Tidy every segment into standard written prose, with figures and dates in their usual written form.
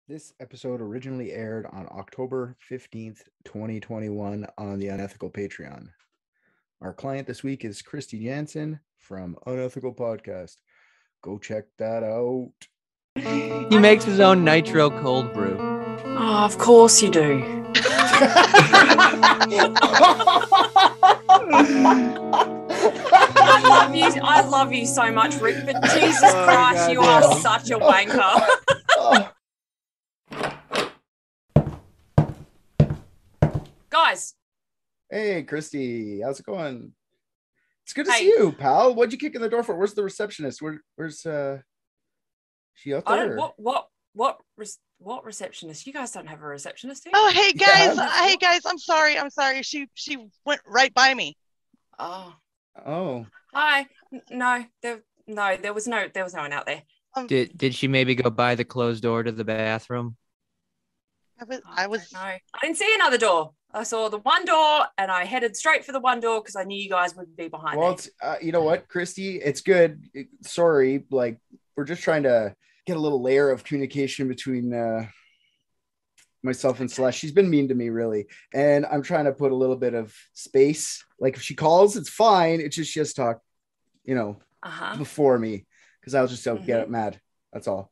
This episode originally aired on October 15th, 2021 on the Unethical Patreon. Our client this week is Christy Jansen from Unethical Podcast. Go check that out. He makes his own nitro cold brew. Oh, of course you do. I love you so much, Rick, but Jesus Christ, God, you are such a wanker. Guys. Hey, Christy. How's it going? It's good to see you, pal. What'd you kick in the door for? Where's the receptionist? Where's she out there? What receptionist? You guys don't have a receptionist here? Oh, hey guys. Yeah. Hey guys, I'm sorry. She went right by me. Oh. Hi. No, there was no one out there. Did she maybe go by the closed door to the bathroom? I was No. I didn't see another door. I saw the one door and I headed straight for the one door because I knew you guys would be behind. Well, it's you know what, Christy, it's good. Sorry, like we're just trying to get a little layer of communication between myself and Celeste. She's been mean to me, really, and I'm trying to put a little bit of space. Like if she calls, it's fine. It's just she has to talk, before me, because I'll just get mad. That's all.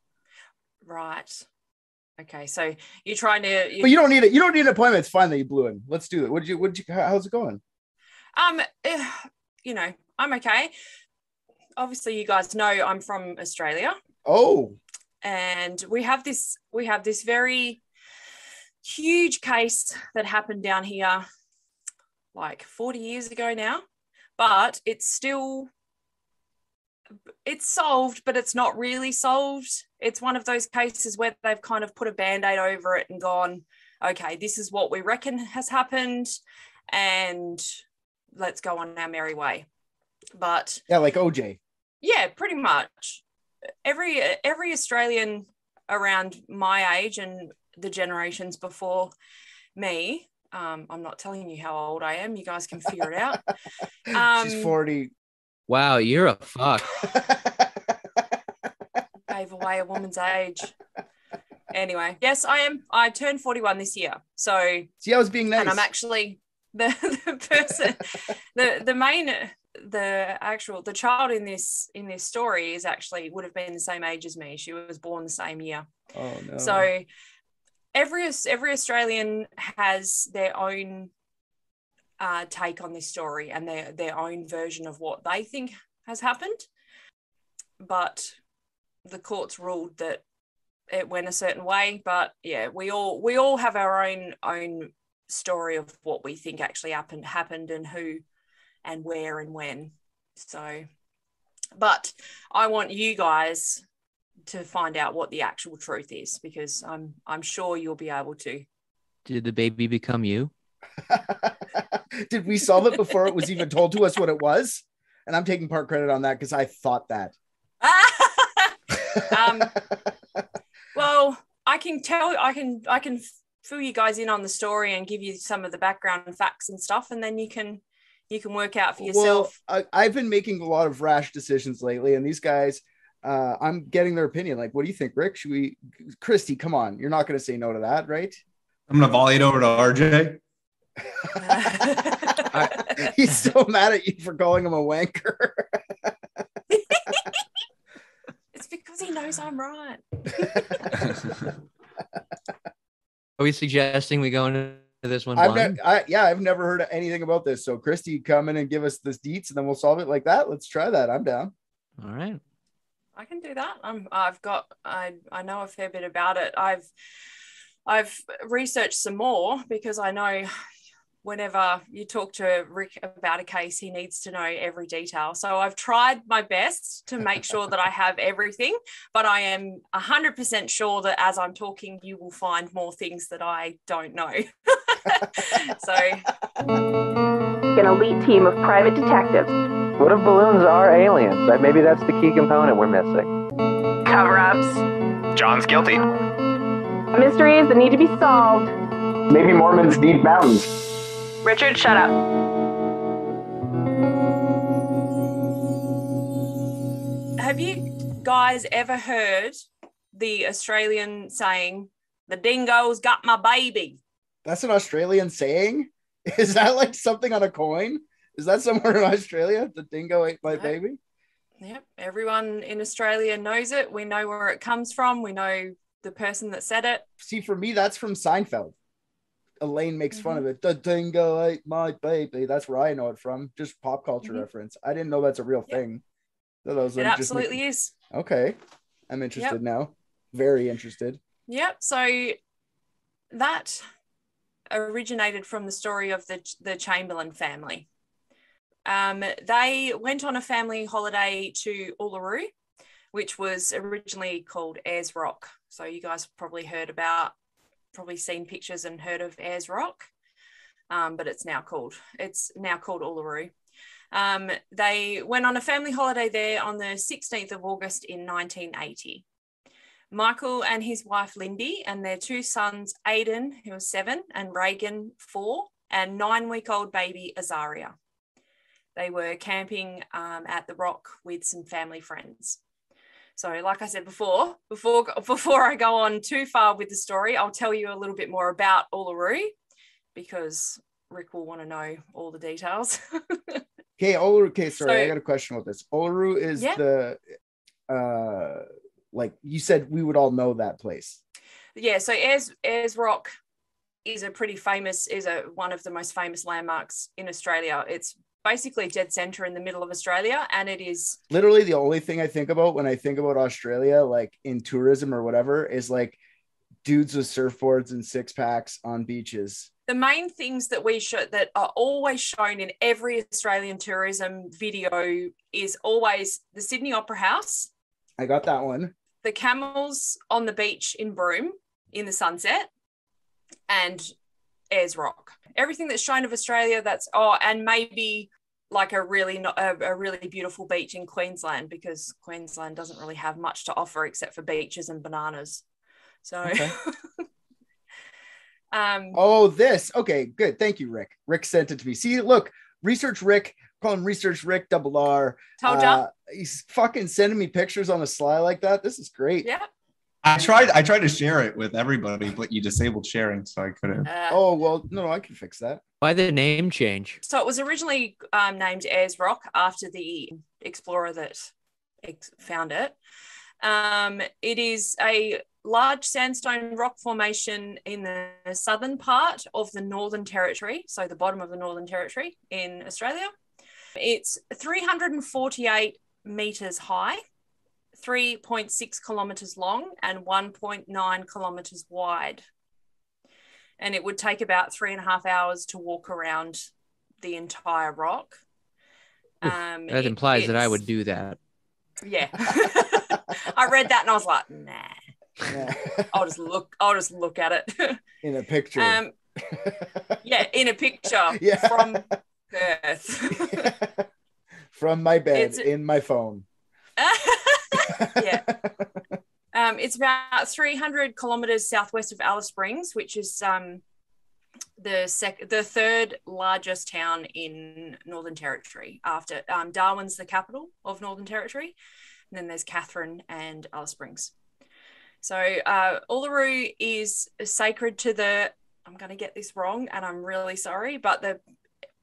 Right. Okay, so you're trying to. But you don't need it. You don't need an appointment. It's fine that you blew in. Let's do it. How's it going? I'm okay. Obviously, you guys know I'm from Australia. Oh. And we have this very huge case that happened down here like 40 years ago now, but it's solved, but it's not really solved. It's one of those cases where they've kind of put a Band-Aid over it and gone, okay, this is what we reckon has happened and let's go on our merry way. But yeah, like OJ. Yeah, pretty much. Every Australian around my age and the generations before me, I'm not telling you how old I am. You guys can figure it out. She's 40. Wow, you're a fuck. Gave away a woman's age. Anyway, yes, I am. I turned 41 this year. So see, I was being nice. And I'm actually the person, the child in this story would have been the same age as me. She was born the same year. Oh no. So every Australian has their own take on this story and their own version of what they think has happened, but the courts ruled that it went a certain way. But yeah, we all have our own story of what we think actually happened and who and where and when. So, but I want you guys to find out what the actual truth is, because I'm sure you'll be able to. Did the baby become you? Did we solve it before it was even told to us what it was? And I'm taking part credit on that because I thought that. Well, I can fill you guys in on the story and give you some of the background facts and stuff, and then you can work out for yourself. Well, I've been making a lot of rash decisions lately, and these guys, I'm getting their opinion. Like, what do you think, Rick? Christy, come on. You're not going to say no to that, right? I'm going to volley it over to RJ. He's so mad at you for calling him a wanker. It's because he knows I'm right. Are we suggesting we go into this one blind? I've never heard of anything about this. So Christy, come in and give us the deets and then we'll solve it like that. Let's try that. I'm down. All right. I can do that. I know a fair bit about it. I've researched some more because I know whenever you talk to Rick about a case, he needs to know every detail. So I've tried my best to make sure that I have everything, but I am 100% sure that as I'm talking, you will find more things that I don't know. So, an elite team of private detectives. What if balloons are aliens? Maybe that's the key component we're missing. Cover-ups. John's guilty. Mysteries that need to be solved. Maybe Mormons need mountains. Richard, shut up. Have you guys ever heard the Australian saying, The dingo's got my baby. That's an Australian saying? Is that like something on a coin? Is that somewhere in Australia? The dingo ate my baby? Yep. Everyone in Australia knows it. We know where it comes from. We know the person that said it. See, for me, that's from Seinfeld. Elaine makes fun of it. The dingo ate my baby. That's where I know it from. Just pop culture reference. I didn't know that's a real thing. It absolutely is. Okay. I'm interested now. Very interested. Yep. So that originated from the story of the Chamberlain family. They went on a family holiday to Uluru, which was originally called Ayers Rock. So you guys probably seen pictures and heard of Ayers Rock, but it's now called Uluru. They went on a family holiday there on the 16th of August in 1980. Michael and his wife Lindy and their two sons, Aidan, who was 7, and Reagan, 4, and 9-week-old baby Azaria. They were camping at the rock with some family friends. So like I said before I go on too far with the story, I'll tell you a little bit more about Uluru because Rick will want to know all the details. Okay, Uluru. Okay, sorry, I got a question about this. Uluru is the like you said, we would all know that place. Yeah, so Ayers Rock is one of the most famous landmarks in Australia. It's basically dead center in the middle of Australia, and it is literally the only thing I think about when I think about Australia, like in tourism or whatever, is like dudes with surfboards and 6-packs on beaches. The main things that that are always shown in every Australian tourism video is always the Sydney Opera House. I got that one. The camels on the beach in Broome in the sunset, and Ayers Rock. Everything that's shown of Australia, and maybe like a really beautiful beach in Queensland, because Queensland doesn't really have much to offer except for beaches and bananas. So okay. Okay, good. Thank you, Rick. Rick sent it to me. See, look, Research Rick, call him Research Rick R. Told ya. He's fucking sending me pictures on the sly like that. This is great. Yeah. I tried to share it with everybody, but you disabled sharing, so I couldn't. No, I can fix that. Why the name change? So it was originally named Ayers Rock after the explorer that found it. It is a large sandstone rock formation in the southern part of the Northern Territory, so the bottom of the Northern Territory in Australia. It's 348 metres high, 3.6 kilometres long, and 1.9 kilometres wide. And it would take about 3.5 hours to walk around the entire rock. That implies that I would do that. Yeah. I read that and I was like, nah. Yeah. I'll just look at it. In a picture. In a picture from Perth. From my bed in my phone. Yeah. It's about 300 kilometers southwest of Alice Springs, which is the third largest town in Northern Territory after Darwin's the capital of Northern Territory. And then there's Catherine and Alice Springs. So Uluru is sacred to I'm going to get this wrong and I'm really sorry, but the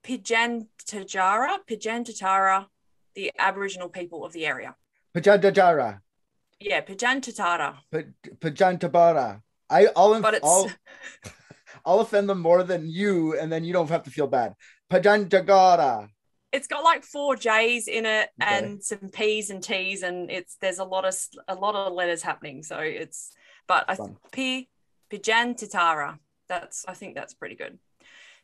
Pitjantjatjara, the Aboriginal people of the area. Pitjantjatjara. Yeah, Pitjantjatjara. Pitjantjatjara. I'll offend them more than you, and then you don't have to feel bad. Pitjantjatjara. It's got like 4 J's in it and some P's and T's, and there's a lot of letters happening. So Pitjantjatjara. I think that's pretty good.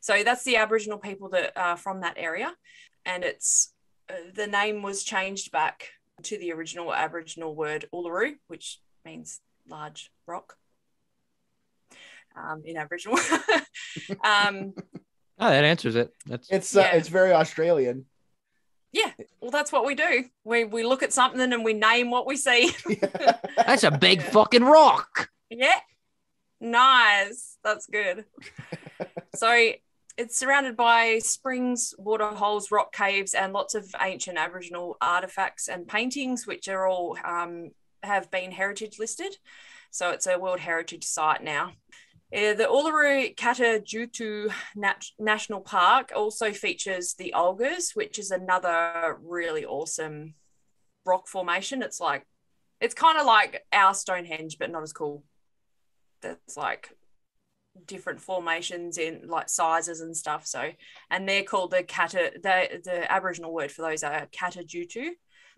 So that's the Aboriginal people that are from that area, and it's the name was changed back to the original Aboriginal word Uluru, which means large rock in Aboriginal. That answers it. It's very Australian. Yeah, well, that's what we do. We look at something and we name what we see. Yeah. That's a big fucking rock. Yeah, nice. That's good. So it's surrounded by springs, waterholes, rock caves, and lots of ancient Aboriginal artifacts and paintings, which are all have been heritage listed. So it's a World Heritage Site now. The Uluru Katajutu National Park also features the Olgas, which is another really awesome rock formation. It's kind of like our Stonehenge, but not as cool. There's like different formations in like sizes and stuff. So, and they're called the Aboriginal word for those are Katajutu.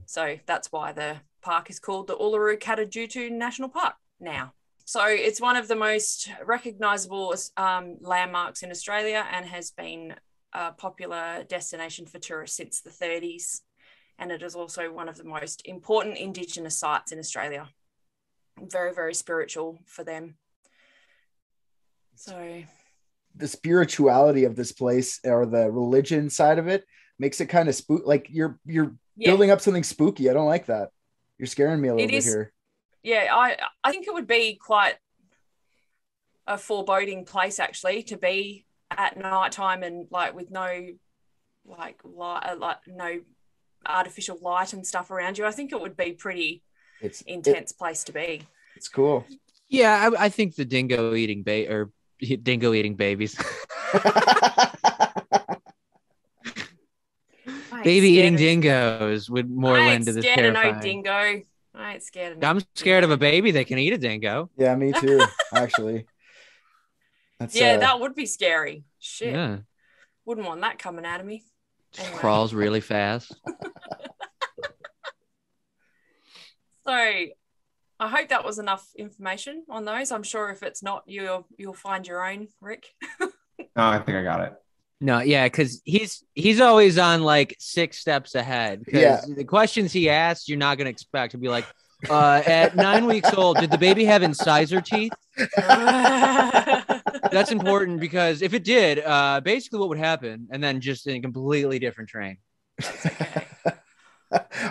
So that's why the park is called the Uluru Katajutu National Park now. So it's one of the most recognisable landmarks in Australia and has been a popular destination for tourists since the 30s. And it is also one of the most important Indigenous sites in Australia. Very, very spiritual for them. So the spirituality of this place or the religion side of it makes it kind of like you're building up something spooky. I don't like that. You're scaring me a little bit here. Yeah, I think it would be quite a foreboding place actually to be at nighttime and like with no no artificial light and stuff around you. I think it would be pretty intense place to be. It's cool. Yeah, I think the dingo eating babies. Baby eating dingoes would more lend to this terrifying. I ain't scared of no dingo. I ain't scared of no I'm scared of a baby that can eat a dingo. Yeah, me too, actually. That would be scary. Shit. Yeah. Wouldn't want that coming out of me. Anyway. Crawls really fast. So I hope that was enough information on those. I'm sure if it's not, you'll find your own, Rick. No, I think I got it. No, yeah, because he's always on like 6 steps ahead. Because the questions he asks, you're not going to expect to be like, at 9 weeks old, did the baby have incisor teeth? That's important because if it did, basically what would happen, and then just in a completely different train.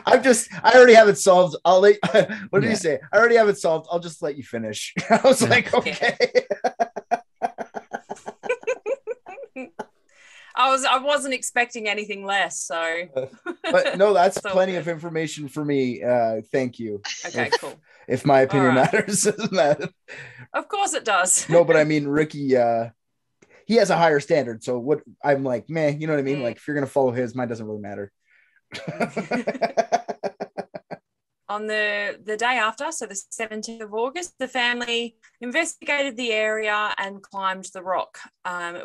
I already have it solved. What did you say? I already have it solved. I'll just let you finish. I was like, okay. I wasn't expecting anything less, so. But no, that's plenty of information for me. Thank you. Okay, cool. If my opinion matters, isn't that? Of course it does. No, but I mean, Ricky, he has a higher standard. So what I'm like, man, you know what I mean? Like if you're gonna follow his, mine doesn't really matter. On the day after, so the 17th of August, the family investigated the area and climbed the rock,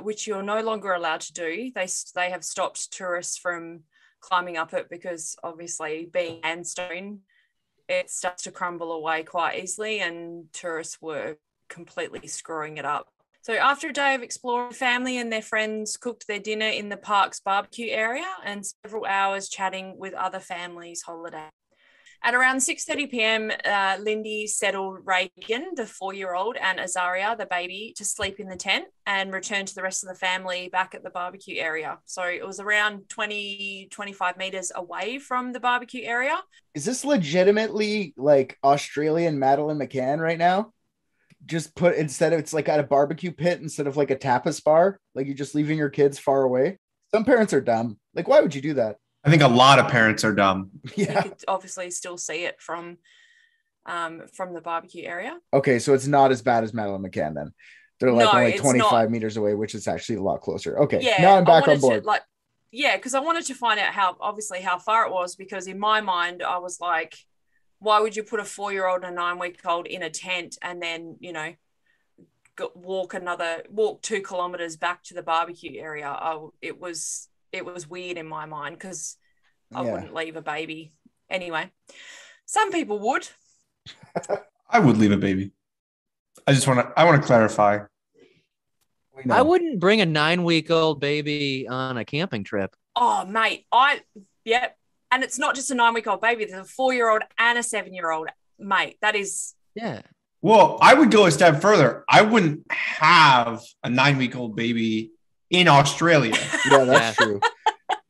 which you're no longer allowed to do. They have stopped tourists from climbing up it because obviously being sandstone, it starts to crumble away quite easily and tourists were completely screwing it up. So after a day of exploring, family and their friends cooked their dinner in the park's barbecue area and several hours chatting with other families holiday. At around 6:30 p.m., Lindy settled Reagan, the 4-year-old, and Azaria, the baby, to sleep in the tent and returned to the rest of the family back at the barbecue area. So it was around 25 meters away from the barbecue area. Is this legitimately like Australian Madeleine McCann right now? Just it's like at a barbecue pit instead of like a tapas bar, like you're just leaving your kids far away. Some parents are dumb. Like, why would you do that? I think a lot of parents are dumb. Yeah. You could obviously still see it from the barbecue area. Okay, so it's not as bad as Madeleine McCann then. They're like only 25 meters away, which is actually a lot closer. Okay, yeah, now I'm back on board. Because I wanted to find out how far it was, because in my mind I was like, why would you put a 4-year-old and a 9-week-old in a tent and then, walk 2 kilometers back to the barbecue area? It was weird in my mind because I wouldn't leave a baby. Anyway, some people would. I would leave a baby. I want to clarify. I wouldn't bring a 9-week-old baby on a camping trip. Oh, mate. And it's not just a 9-week-old baby. There's a 4-year-old and a 7-year-old, mate. That is. Yeah. Well, I would go a step further. I wouldn't have a 9-week-old baby in Australia. Yeah, that's true.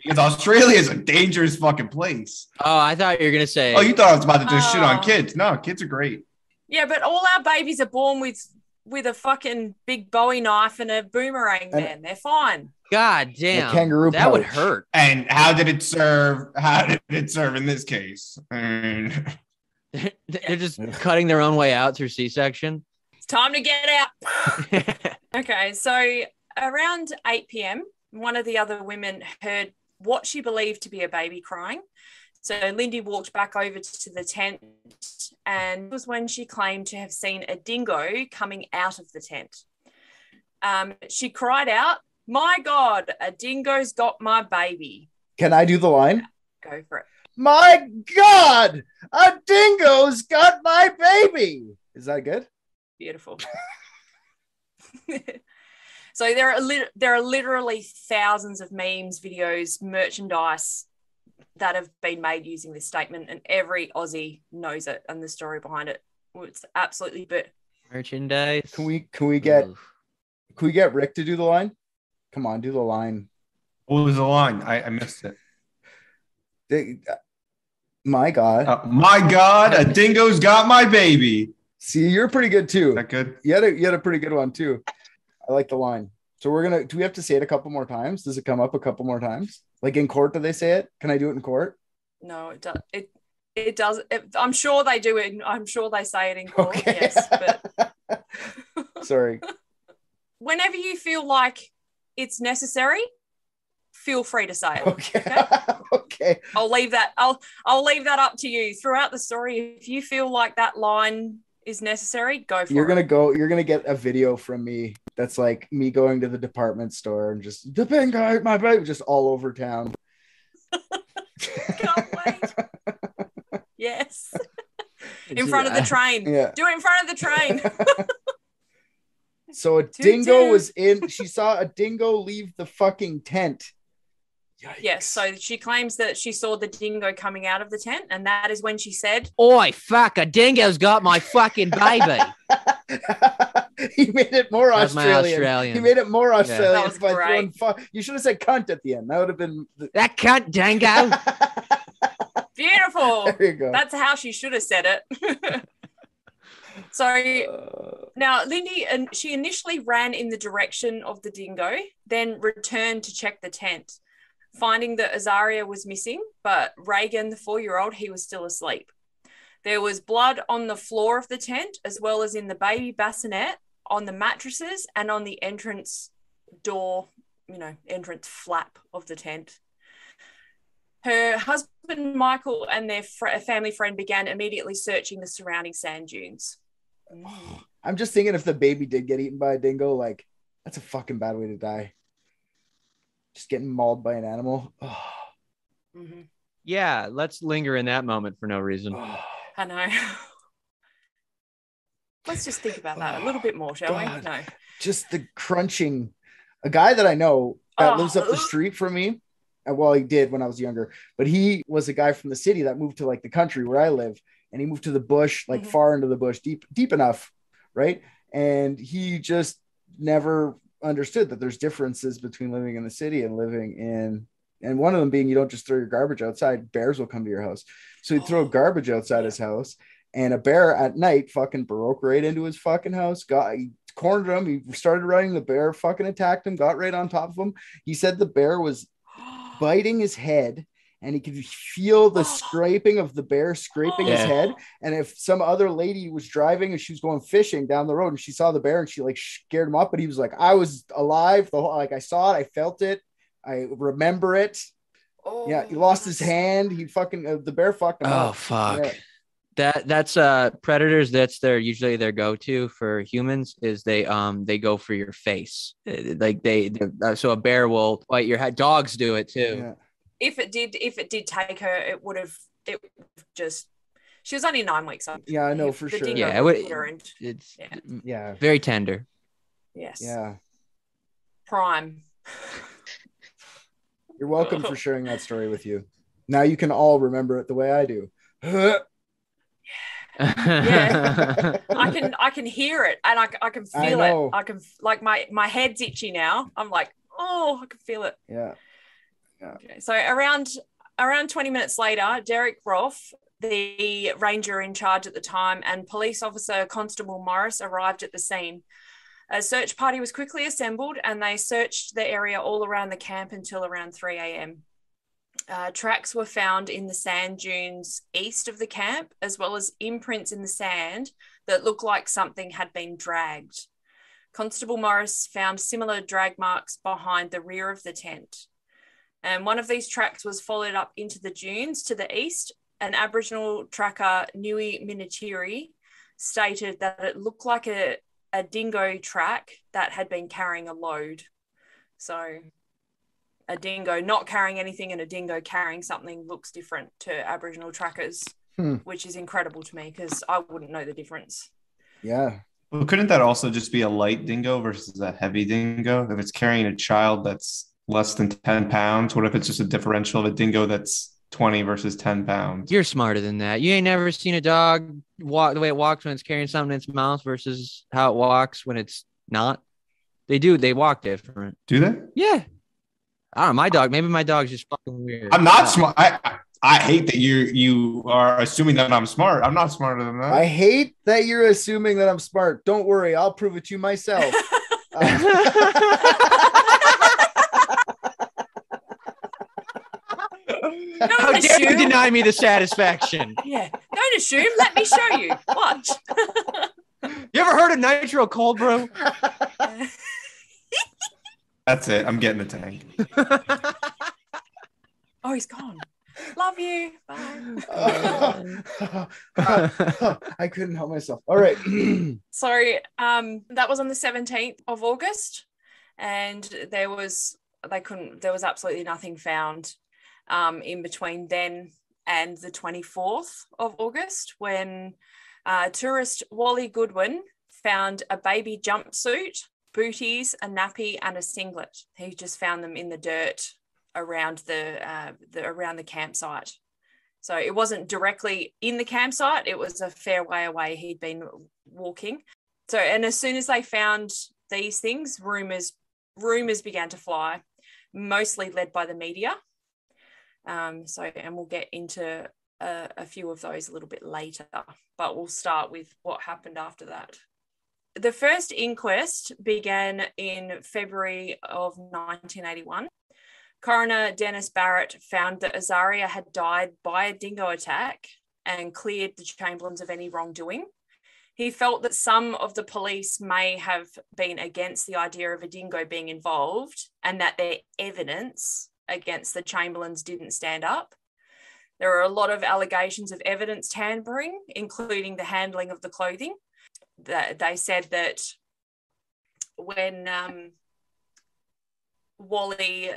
Because Australia is a dangerous fucking place. Oh, I thought you were going to say. Oh, you thought I was about to just shit on kids. No, kids are great. Yeah, but all our babies are born with a fucking big Bowie knife and a boomerang, man. They're fine. God damn. Kangaroo that pouch would hurt. And how did it serve? How did it serve in this case? Damn, They're just cutting their own way out through C-section. It's time to get out. Okay, so around 8 p.m., one of the other women heard what she believed to be a baby crying. So Lindy walked back over to the tent, and it was when she claimed to have seen a dingo coming out of the tent. She cried out, "My God, a dingo's got my baby." Can I do the line? Go for it. My God, a dingo's got my baby. Is that good? Beautiful. So there are literally thousands of memes, videos, merchandise that have been made using this statement, and every Aussie knows it and the story behind it. It's absolutely merchandise. Can we get Rick to do the line? Come on, do the line. What was the line? I missed it. My God. My God, a dingo's got my baby. See, you're pretty good too. Is that good? You had a pretty good one too. I like the line. So do we have to say it a couple more times? Does it come up a couple more times? Like in court, do they say it? Can I do it in court? No, it does. It does. I'm sure they do it. I'm sure they say it in court. Okay. Yes, but sorry. Whenever you feel like it's necessary, feel free to say it. Okay. Okay. I'll leave that up to you. Throughout the story, if you feel like that line is necessary, go for it. You're gonna get a video from me that's like me going to the department store and just the bingo, my baby, just all over town. Can't wait. Yes. In front of the train. Yeah. Do it in front of the train. So a dingo was in. She saw a dingo leave the fucking tent. Yikes. Yes, so she claims that she saw the dingo coming out of the tent, and that is when she said, "Oi, fuck, a dingo's got my fucking baby." He made it more Australian. He made it more Australian by throwing you should have said cunt at the end. That would have been that cunt dingo. Beautiful. There you go. That's how she should have said it. So now Lindy, and she initially ran in the direction of the dingo, then returned to check the tent, finding that Azaria was missing, but Reagan, the 4-year-old, he was still asleep. There was blood on the floor of the tent, as well as in the baby bassinet, on the mattresses, and on the entrance door, entrance flap of the tent. Her husband, Michael, and their family friend began immediately searching the surrounding sand dunes. I'm just thinking if the baby did get eaten by a dingo, like, that's a fucking bad way to die. Just getting mauled by an animal. Oh. Mm-hmm. Yeah, let's linger in that moment for no reason. Oh. I know. Let's just think about that a little bit more, shall we? No. Just the crunching. A guy that I know that lives up the street from me. Well, he did when I was younger, but he was a guy from the city that moved to like the country where I live, and he moved to the bush, like far into the bush, deep enough, right? And he just never understood that there's differences between living in the city and living in, and one of them being you don't just throw your garbage outside, bears will come to your house. So he'd throw garbage outside his house, and a bear at night fucking broke right into his fucking house, cornered him. He started running, the bear fucking attacked him, got right on top of him. He said the bear was biting his head, and he could feel the scraping of the bear scraping his head. And if some other lady was driving and she was going fishing down the road and she saw the bear and she like scared him up, but he was like, I was alive the whole, like I saw it, I felt it, I remember it. Yeah, he lost his hand. He fucking the bear fucked him up. Oh fuck. Yeah. That's predators. That's usually their go-to for humans is they go for your face. Like so a bear will bite your head. Dogs do it too. Yeah. If it did take her, it would have just. She was only 9 weeks old. Yeah, I know for sure. Yeah, it's very tender. Yes. Yeah. Prime. You're welcome for sharing that story with you. Now you can all remember it the way I do. Yeah. I can hear it, and I can feel it. I can, like, my head's itchy now. I'm like, oh, I can feel it. Yeah. Okay. So around 20 minutes later, Derek Roth, the ranger in charge at the time, and police officer Constable Morris arrived at the scene. A search party was quickly assembled, and they searched the area all around the camp until around 3 a.m. Tracks were found in the sand dunes east of the camp, as well as imprints in the sand that looked like something had been dragged. Constable Morris found similar drag marks behind the rear of the tent. And one of these tracks was followed up into the dunes to the east. An Aboriginal tracker, Nui Minatiri, stated that it looked like a dingo track that had been carrying a load. So a dingo not carrying anything and a dingo carrying something looks different to Aboriginal trackers, which is incredible to me because I wouldn't know the difference. Yeah. Well, couldn't that also just be a light dingo versus a heavy dingo? If it's carrying a child that's less than 10 pounds, what if it's just a differential of a dingo that's 20 versus 10 pounds? You're smarter than that. You ain't never seen a dog walk the way it walks when it's carrying something in its mouth versus how it walks when it's not. They do. They walk different. Do they? Yeah. I don't know. My dog. Maybe my dog's just fucking weird. I'm not smart. I hate that you are assuming that I'm smart. I'm not smarter than that. I hate that you're assuming that I'm smart. Don't worry. I'll prove it to you myself. How dare you deny me the satisfaction? Yeah. Don't assume. Let me show you. Watch. You ever heard of nitro cold brew? That's it. I'm getting the tank. Oh, he's gone. Love you. Bye. I couldn't help myself. All right. So that was on the 17th of August, and there was absolutely nothing found in between then and the 24th of August, when tourist Wally Goodwin found a baby jumpsuit, booties, a nappy, and a singlet. He just found them in the dirt around the campsite. So it wasn't directly in the campsite. It was a fair way away. He'd been walking. So, and as soon as they found these things, rumors began to fly, mostly led by the media. And we'll get into a few of those a little bit later, but we'll start with what happened after that. The first inquest began in February of 1981. Coroner Dennis Barrett found that Azaria had died by a dingo attack and cleared the Chamberlains of any wrongdoing. He felt that some of the police may have been against the idea of a dingo being involved and that their evidence against the Chamberlains didn't stand up. There are a lot of allegations of evidence tampering, including the handling of the clothing. They said that when Wally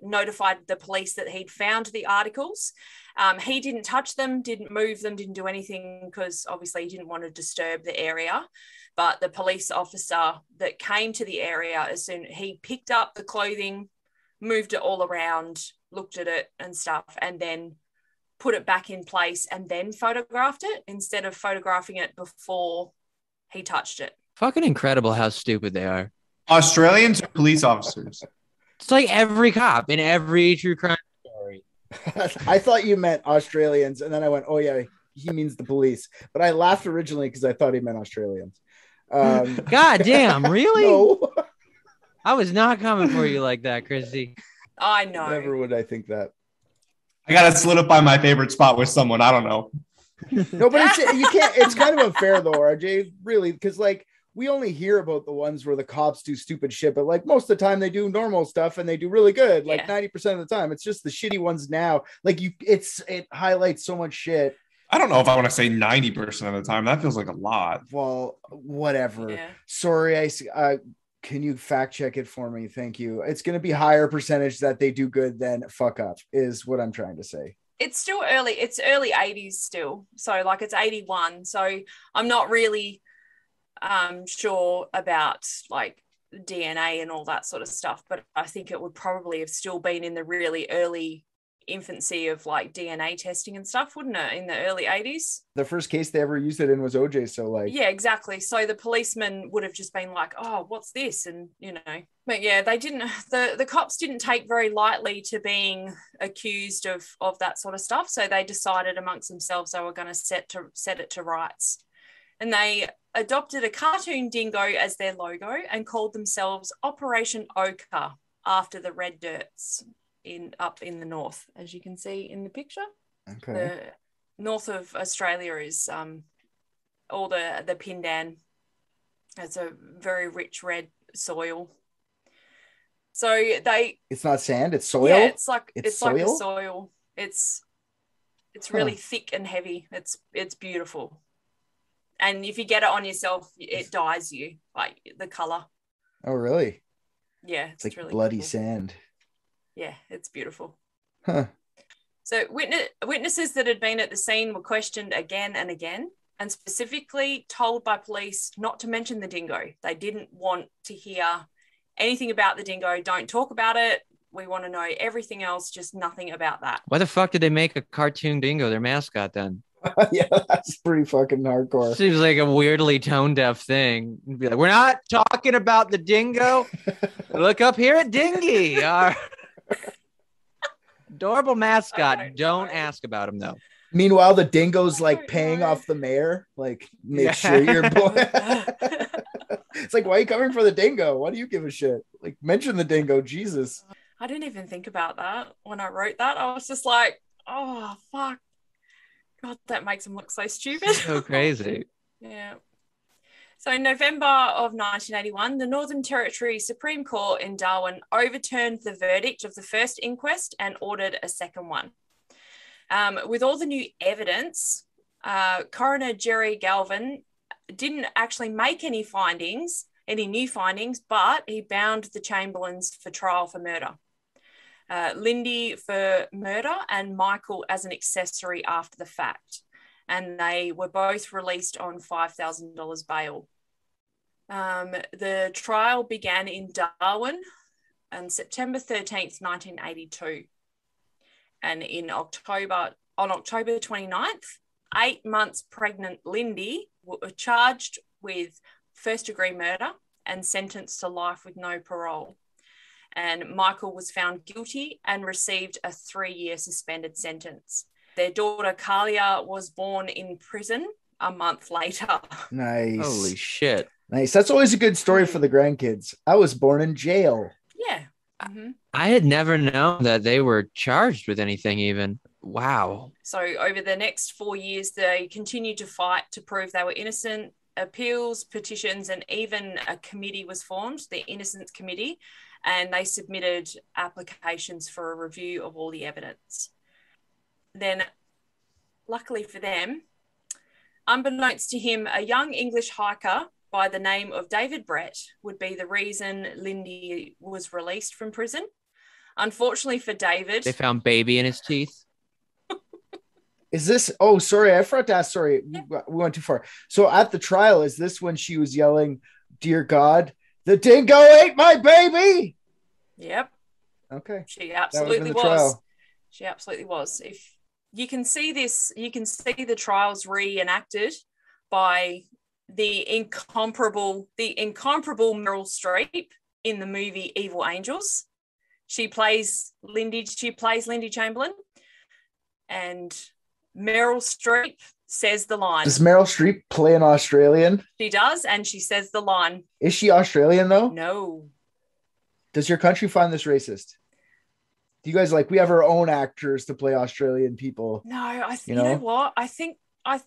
notified the police that he'd found the articles, he didn't touch them, didn't move them, didn't do anything because obviously he didn't want to disturb the area. But the police officer that came to the area, as soon he picked up the clothing, moved it all around, looked at it and stuff, and then put it back in place and then photographed it instead of photographing it before he touched it. Fucking incredible how stupid they are. Australians or police officers? It's like every cop in every true crime story. I thought you meant Australians, and then I went, oh yeah, he means the police. But I laughed originally because I thought he meant Australians. God damn, really? No. I was not coming for you like that, Chrissy. I know. Never would I think that. I gotta solidify my favorite spot with someone. I don't know. No, but you can't. It's kind of unfair though, RJ. Really, because like we only hear about the ones where the cops do stupid shit, but like most of the time they do normal stuff and they do really good. Like 90% of the time, it's just the shitty ones now. Like it highlights so much shit. I don't know if I want to say 90% of the time. That feels like a lot. Well, whatever. Yeah. Sorry, can you fact check it for me? Thank you. It's going to be higher percentage that they do good than fuck up is what I'm trying to say. It's still early. It's early 80s still. So like it's 81. So I'm not really sure about like DNA and all that sort of stuff, but I think it would probably have still been in the really early infancy of like DNA testing and stuff, wouldn't it, in the early 80s? The first case they ever used it in was OJ, so like yeah, exactly. So the policeman would have just been like, oh, what's this? And you know, but yeah, they didn't, the cops didn't take very lightly to being accused of that sort of stuff. So they decided amongst themselves they were going to set it to rights. And they adopted a cartoon dingo as their logo and called themselves Operation Ochre after the red dirts. up in the north, as you can see in the picture. Okay. The north of Australia is all the Pindan. It's a very rich red soil. So it's not sand, it's soil. Yeah, it's like a soil? soil. It's really thick and heavy. It's beautiful. And if you get it on yourself, it dyes you, like the color. Oh, really? Yeah, it's like really bloody cool. sand. Yeah, it's beautiful. Huh. So witnesses that had been at the scene were questioned again and again, and specifically told by police not to mention the dingo. They didn't want to hear anything about the dingo. Don't talk about it. We want to know everything else, just nothing about that. Why the fuck did they make a cartoon dingo their mascot then? Yeah, that's pretty fucking hardcore. Seems like a weirdly tone deaf thing. Be like, we're not talking about the dingo. Look up here at Dingy, our adorable mascot. Don't ask about him though. Meanwhile, the dingo's like paying off the mayor. Like, make sure you're boy. It's like, why are you coming for the dingo? Why do you give a shit? Like, mention the dingo, Jesus. I didn't even think about that when I wrote that. I was just like, oh fuck. God, that makes him look so stupid. So crazy. Yeah. So in November of 1981, the Northern Territory Supreme Court in Darwin overturned the verdict of the first inquest and ordered a second one. With all the new evidence, Coroner Jerry Galvin didn't actually make any new findings, but he bound the Chamberlains for trial for murder. Lindy for murder and Michael as an accessory after the fact. And they were both released on $5,000 bail. The trial began in Darwin on September 13th, 1982. And on October 29th, 8 months pregnant Lindy were charged with first-degree murder and sentenced to life with no parole. And Michael was found guilty and received a 3-year suspended sentence. Their daughter, Kalia, was born in prison a month later. Nice. Holy shit. Nice. That's always a good story for the grandkids. I was born in jail. Yeah. Mm-hmm. I had never known that they were charged with anything even. Wow. So over the next 4 years, they continued to fight to prove they were innocent. Appeals, petitions, and even a committee was formed, the Innocence Committee, and they submitted applications for a review of all the evidence. Then, luckily for them, unbeknownst to him, a young English hiker by the name of David Brett would be the reason Lindy was released from prison. Unfortunately for David... They found baby in his teeth. Is this... Oh, sorry. I forgot to ask. Sorry. Yeah. We went too far. So at the trial, is this when she was yelling, "Dear God, the dingo ate my baby"? Yep. Okay. She absolutely was. Trial. She absolutely was. If you can see this, you can see the trials reenacted by the incomparable Meryl Streep in the movie Evil Angels. She plays Lindy Chamberlain, and Meryl Streep says the line. Does Meryl Streep play an Australian? She does, and she says the line. Is she Australian though? No. Does your country find this racist? Do you guys we have our own actors to play Australian people? No, you know what? I think I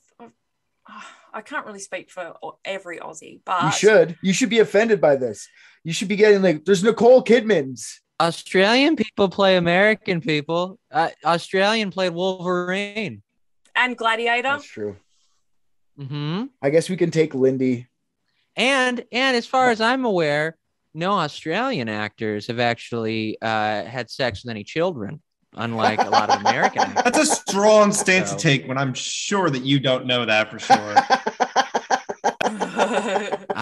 can't really speak for every Aussie, but you should be offended by this. You should be getting there's Nicole Kidman's. Australian people play American people. Australian played Wolverine and Gladiator. That's true. Mm-hmm. I guess we can take Lindy. And as far as I'm aware, no Australian actors have actually had sex with any children, unlike a lot of American actors. That's a strong stance to take when I'm sure that you don't know that for sure.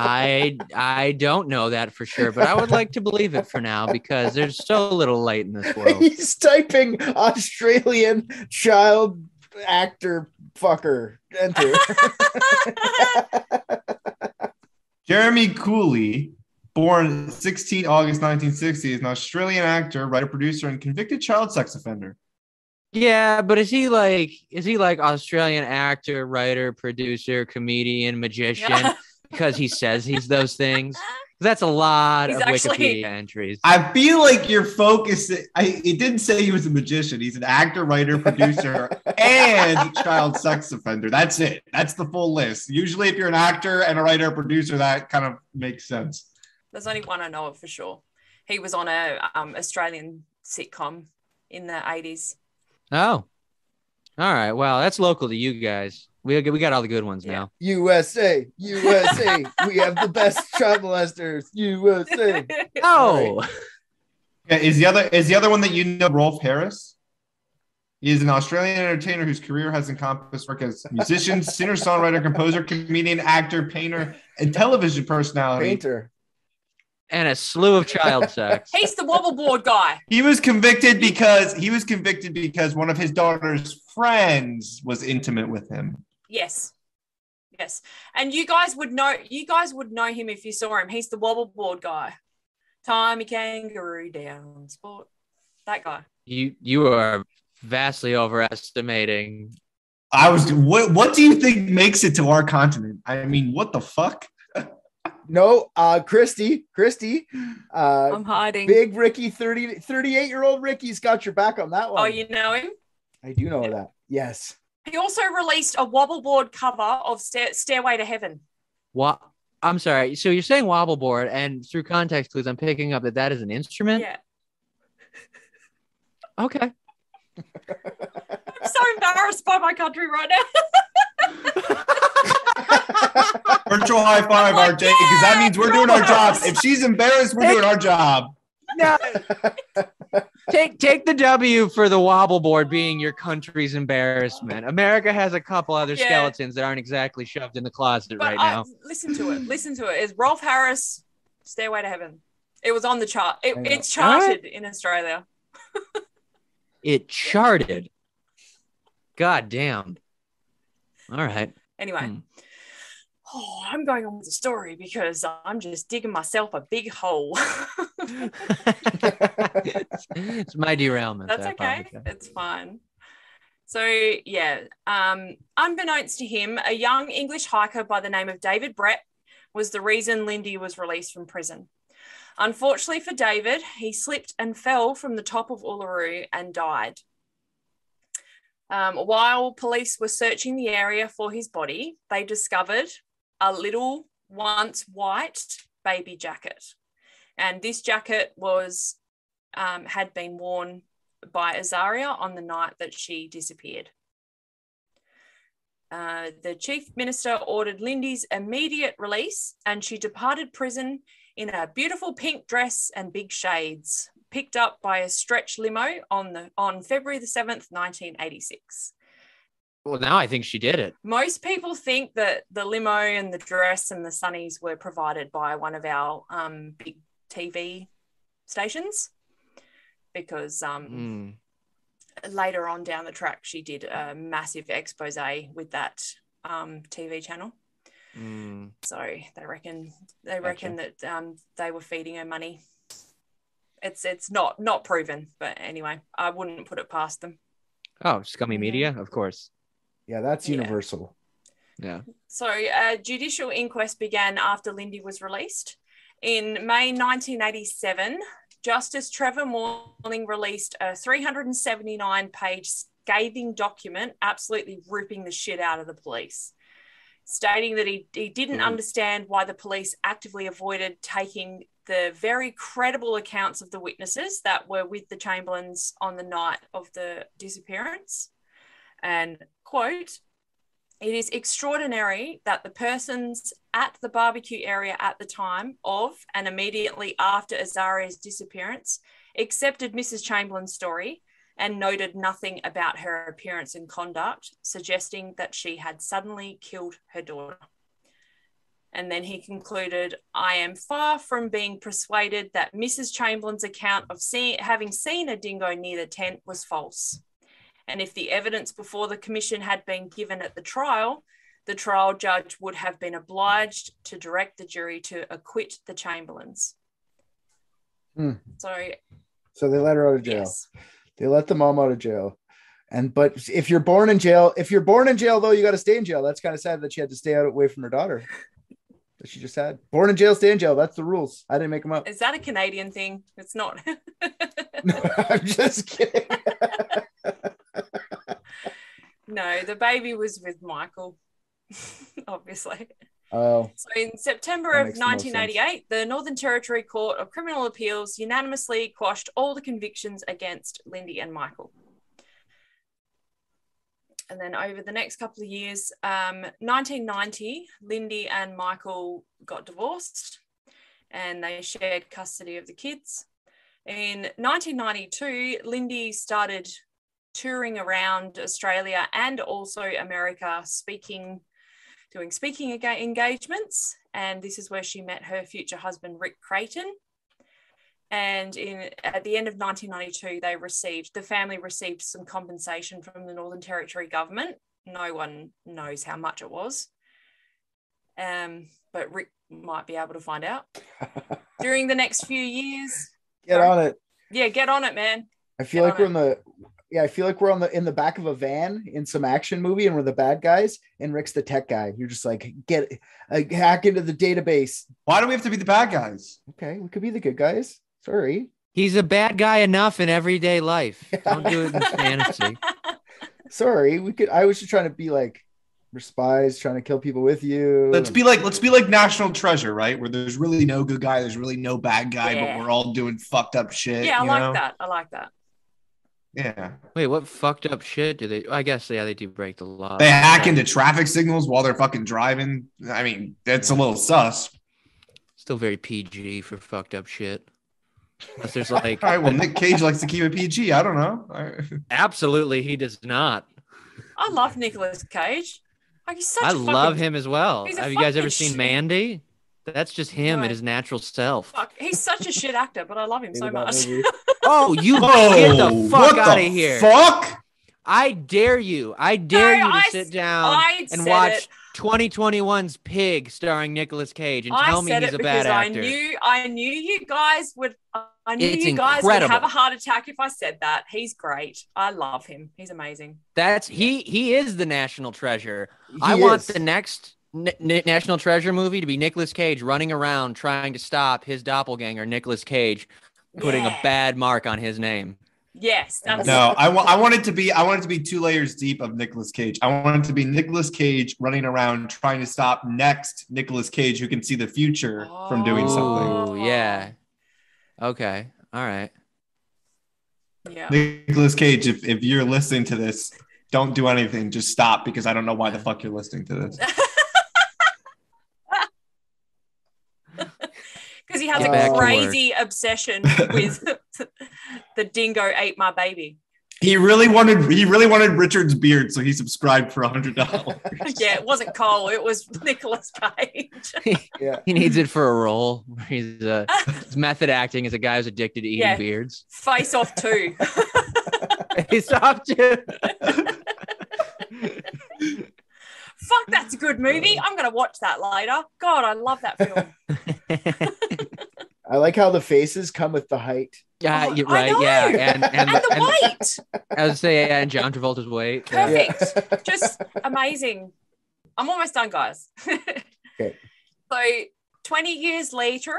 I don't know that for sure, but I would like to believe it for now because there's so little light in this world. He's typing Australian child actor fucker. Enter. Jeremy Cooley, born 16 August 1960, is an Australian actor, writer, producer, and convicted child sex offender. Yeah, but is he like Australian actor, writer, producer, comedian, magician? Because he says he's those things. That's a lot He's of actually- Wikipedia entries. I feel like you're focusing. It didn't say he was a magician. He's an actor, writer, producer, and child sex offender. That's it. That's the full list. Usually, if you're an actor and a writer, producer, that kind of makes sense. There's only one I know of for sure. He was on a Australian sitcom in the 80s. Oh, all right. Well, that's local to you guys. We got all the good ones now. USA, USA. We have the best child molesters. USA. Oh, Yeah, is the other one that you know Rolf Harris? He is an Australian entertainer whose career has encompassed work as musician, singer, songwriter, composer, comedian, actor, painter, and television personality. Painter. and a slew of child sex. He's the wobble board guy. He was convicted because one of his daughter's friends was intimate with him. Yes. Yes. And you guys would know him if you saw him. He's the wobble board guy. Tommy Kangaroo down sport. That guy. You are vastly overestimating. What do you think makes it to our continent? I mean, what the fuck? No, Christy. I'm hiding. Big Ricky, 38-year-old Ricky's got your back on that one. Oh, you know him? I do know that. Yes. He also released a wobble board cover of Stairway to Heaven. What? I'm sorry. So you're saying wobble board, and through context clues, I'm picking up that is an instrument? Yeah. Okay. I'm so embarrassed by my country right now. Virtual high five, like, RJ, because that means we're doing our job. yes. If she's embarrassed, we're doing our job. No. Take the W for the wobble board being your country's embarrassment. America has a couple other skeletons that aren't exactly shoved in the closet right now. Listen to it. It's Rolf Harris, Stairway to Heaven. It was on the chart. It's charted in Australia. It charted. God damn. All right. Anyway. Oh, I'm going on with the story because I'm just digging myself a big hole. It's my derailment. That's okay. It's fine. So, yeah, unbeknownst to him, a young English hiker by the name of David Brett was the reason Lindy was released from prison. Unfortunately for David, he slipped and fell from the top of Uluru and died. While police were searching the area for his body, they discovered a little once white baby jacket. And this jacket was had been worn by Azaria on the night that she disappeared. The chief minister ordered Lindy's immediate release, and she departed prison in a beautiful pink dress and big shades, picked up by a stretch limo on February the 7th, 1986. Well, now I think she did it. Most people think that the limo and the dress and the sunnies were provided by one of our big TV stations, because later on down the track, she did a massive expose with that TV channel. So they reckon that they were feeding her money. It's not proven, but anyway, I wouldn't put it past them. Oh, scummy media, of course. Yeah, that's universal. Yeah. So a judicial inquest began after Lindy was released. In May 1987, Justice Trevor Morning released a 379-page scathing document, absolutely ripping the shit out of the police, stating that he didn't understand why the police actively avoided taking the very credible accounts of the witnesses that were with the Chamberlains on the night of the disappearance. And, quote, "It is extraordinary that the persons at the barbecue area at the time of and immediately after Azaria's disappearance accepted Mrs. Chamberlain's story and noted nothing about her appearance and conduct, suggesting that she had suddenly killed her daughter." And then he concluded, "I am far from being persuaded that Mrs. Chamberlain's account of having seen a dingo near the tent was false. And if the evidence before the commission had been given at the trial judge would have been obliged to direct the jury to acquit the Chamberlains." So they let her out of jail. Yes. They let the mom out of jail. But if you're born in jail, though, you got to stay in jail. That's kind of sad that she had to stay out away from her daughter. that she just had. Born in jail, stay in jail. That's the rules. I didn't make them up. Is that a Canadian thing? It's not. No, I'm just kidding. No, the baby was with Michael, obviously. Oh. So in September That of makes the most 1988, the Northern Territory Court of Criminal Appeals unanimously quashed all the convictions against Lindy and Michael. And then over the next couple of years, 1990, Lindy and Michael got divorced and they shared custody of the kids. In 1992, Lindy started touring around Australia and also America doing speaking engagements. And this is where she met her future husband, Rick Creighton. And at the end of 1992, the family received some compensation from the Northern Territory government. No one knows how much it was. But Rick might be able to find out. During the next few years. Get on it. Yeah, get on it, man. I feel like we're in the back of a van in some action movie and we're the bad guys and Rick's the tech guy. You're just like, hack into the database. Why do we have to be the bad guys? Okay, we could be the good guys. Sorry. He's a bad guy enough in everyday life. Don't do it in fantasy. Sorry, I was just trying to be like, we're spies trying to kill people with you. Let's be like National Treasure, right? Where there's really no good guy, there's really no bad guy, but we're all doing fucked up shit. Yeah, I like that. Yeah. Wait, what fucked up shit do they? I guess they do break the law. They hack into traffic signals while they're fucking driving. I mean, that's a little sus. Still very PG for fucked up shit. Unless there's like, all right, well, Nick Cage likes to keep it PG. I don't know. Absolutely, he does not. I love Nicolas Cage. Like, I love him as well. Have you guys ever seen Mandy? That's just him in his natural self. Fuck, he's such a shit actor, but I love him so much. Oh, you get the fuck out of here. Fuck? I dare you. I dare you to sit down and watch 2021's Pig starring Nicolas Cage and tell me he's a bad actor. I knew you guys would have a heart attack if I said that. He's great. I love him. He's amazing. He is the national treasure. I want the next National Treasure movie to be Nicolas Cage running around trying to stop his doppelganger, Nicolas Cage, putting a bad mark on his name. Yes. I want it to be 2 layers deep of Nicolas Cage. I want it to be Nicolas Cage running around trying to stop next Nicolas Cage who can see the future from doing something. Oh, yeah. Okay. All right. Yeah. Nicolas Cage, if you're listening to this, don't do anything. Just stop because I don't know why the fuck you're listening to this. Because he has a crazy obsession with the dingo ate my baby. He really wanted Richard's beard, so he subscribed for $100. Yeah, it wasn't Cole, it was Nicolas Cage. He needs it for a role. He's method acting as a guy who's addicted to eating beards. Face Off 2. Face Off 2. Fuck, that's a good movie. I'm going to watch that later. God, I love that film. I like how the faces come with the height. Yeah, you're right. Yeah, and the weight. I was saying, and John Travolta's weight. Perfect. Yeah. Just amazing. I'm almost done, guys. Okay. So 20 years later,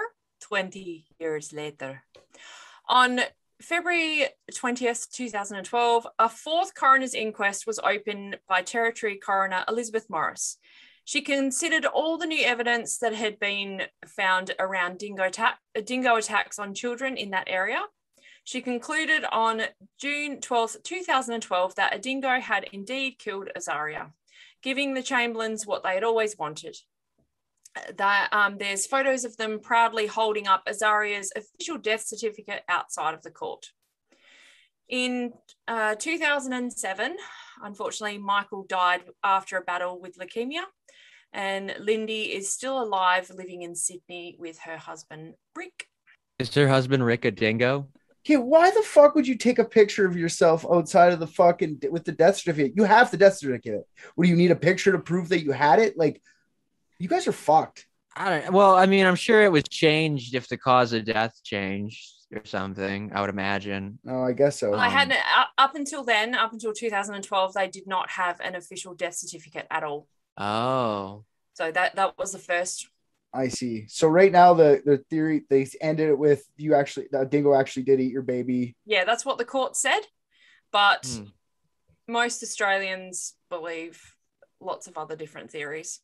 on February 20th, 2012, a 4th coroner's inquest was opened by Territory Coroner Elizabeth Morris. She considered all the new evidence that had been found around dingo attacks on children in that area. She concluded on June 12th, 2012, that a dingo had indeed killed Azaria, giving the Chamberlains what they had always wanted. There's photos of them proudly holding up Azaria's official death certificate outside of the court. In 2007, unfortunately, Michael died after a battle with leukemia, and Lindy is still alive, living in Sydney with her husband, Rick. Is her husband Rick a dingo? Okay, why the fuck would you take a picture of yourself outside of the fucking with the death certificate? You have the death certificate. What do you need, a picture to prove that you had it? Like, you guys are fucked. Well, I mean, I'm sure it was changed if the cause of death changed or something, I would imagine. Oh, I guess so. I hadn't, up until 2012, they did not have an official death certificate at all. Oh. So that was the first I see. So right now the theory, they ended it with Dingo actually did eat your baby. Yeah, that's what the court said. But most Australians believe lots of other different theories.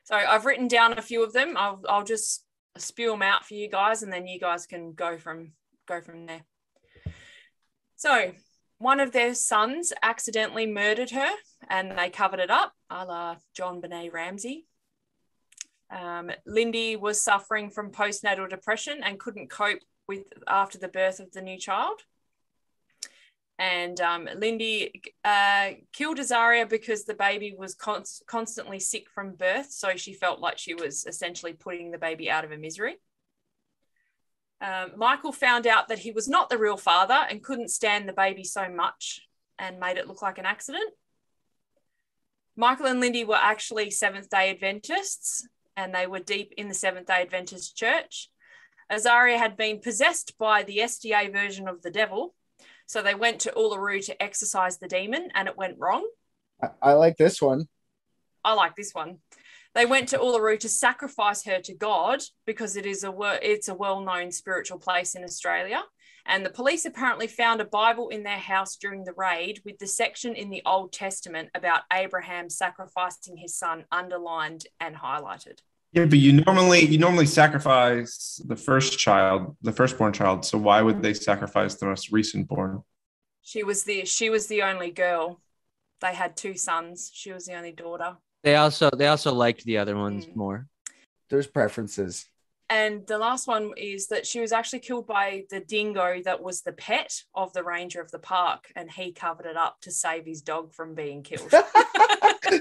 So I've written down a few of them. I'll just spew them out for you guys, and then you guys can go from there. So one of their sons accidentally murdered her, and they covered it up, a la John Benet Ramsey. Lindy was suffering from postnatal depression and couldn't cope with after the birth of the new child. And Lindy killed Azaria because the baby was constantly sick from birth, so she felt like she was essentially putting the baby out of her misery. Michael found out that he was not the real father and couldn't stand the baby so much and made it look like an accident. Michael and Lindy were actually Seventh-day Adventists, and they were deep in the Seventh-day Adventist church. Azaria had been possessed by the SDA version of the devil, so they went to Uluru to exorcise the demon, and it went wrong. I like this one. I like this one. They went to Uluru to sacrifice her to God because it's a well-known spiritual place in Australia. And the police apparently found a Bible in their house during the raid with the section in the Old Testament about Abraham sacrificing his son underlined and highlighted. Yeah, but you normally sacrifice the firstborn child. So why would they sacrifice the most recent born? She was the only girl. They had two sons. She was the only daughter. They also liked the other ones more. There's preferences. And the last one is that she was actually killed by the dingo that was the pet of the ranger of the park, and he covered it up to save his dog from being killed.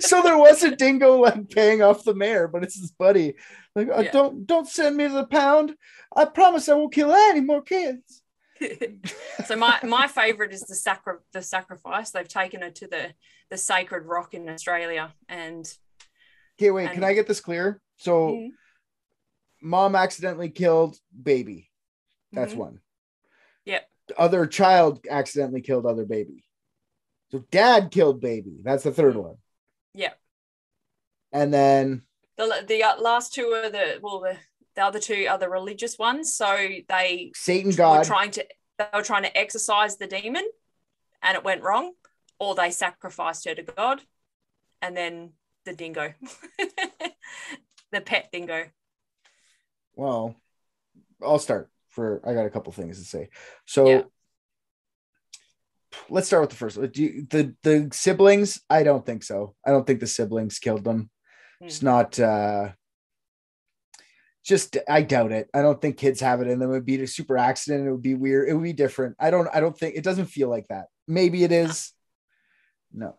So there was a dingo like paying off the mayor, but it's his buddy. Like, don't send me to the pound. I promise I won't kill any more kids. So my favorite is the sacrifice. They've taken her to the sacred rock in Australia. And okay, wait, can I get this clear? So mom accidentally killed baby. That's one. Yep. The other child accidentally killed other baby. So dad killed baby. That's the third one. Yep. And then the last two are the other two are the religious ones. So they Satan God they were trying to exorcise the demon, and it went wrong, or they sacrificed her to God, and then the dingo, the pet dingo. Well, I'll start. I got a couple things to say. So let's start with the first one. The siblings, I don't think so. I don't think the siblings killed them. It's not I doubt it. I don't think kids have it in them. It would be a super accident. It would be weird. It would be different. I don't think it doesn't feel like that. Maybe it is. No.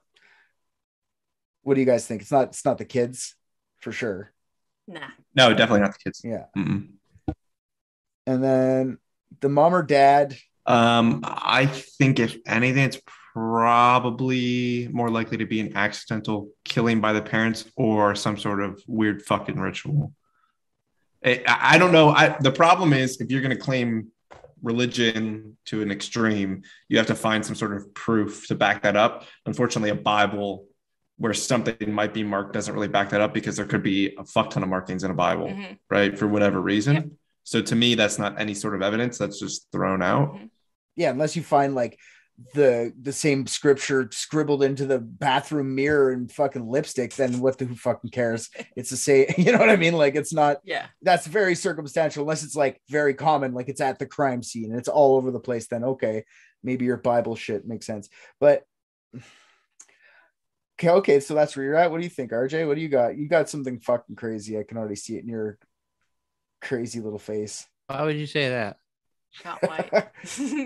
What do you guys think? It's not the kids for sure. Nah. No, definitely not the kids. Yeah. Mm-mm. And then the mom or dad. I think if anything, it's probably more likely to be an accidental killing by the parents or some sort of weird fucking ritual. I don't know. The problem is if you're going to claim religion to an extreme, you have to find some sort of proof to back that up. Unfortunately, a Bible where something might be marked doesn't really back that up because there could be a fuck ton of markings in a Bible, right? For whatever reason. Yep. So to me, that's not any sort of evidence. That's just thrown out. Yeah, unless you find like the same scripture scribbled into the bathroom mirror and fucking lipstick, then who fucking cares? It's the same, you know what I mean? Like it's not, that's very circumstantial unless it's like very common, like it's at the crime scene and it's all over the place, then okay, maybe your Bible shit makes sense. But okay, so that's where you're at. What do you think, RJ? What do you got? You got something fucking crazy. I can already see it in your crazy little face. Why would you say that? Can't wait.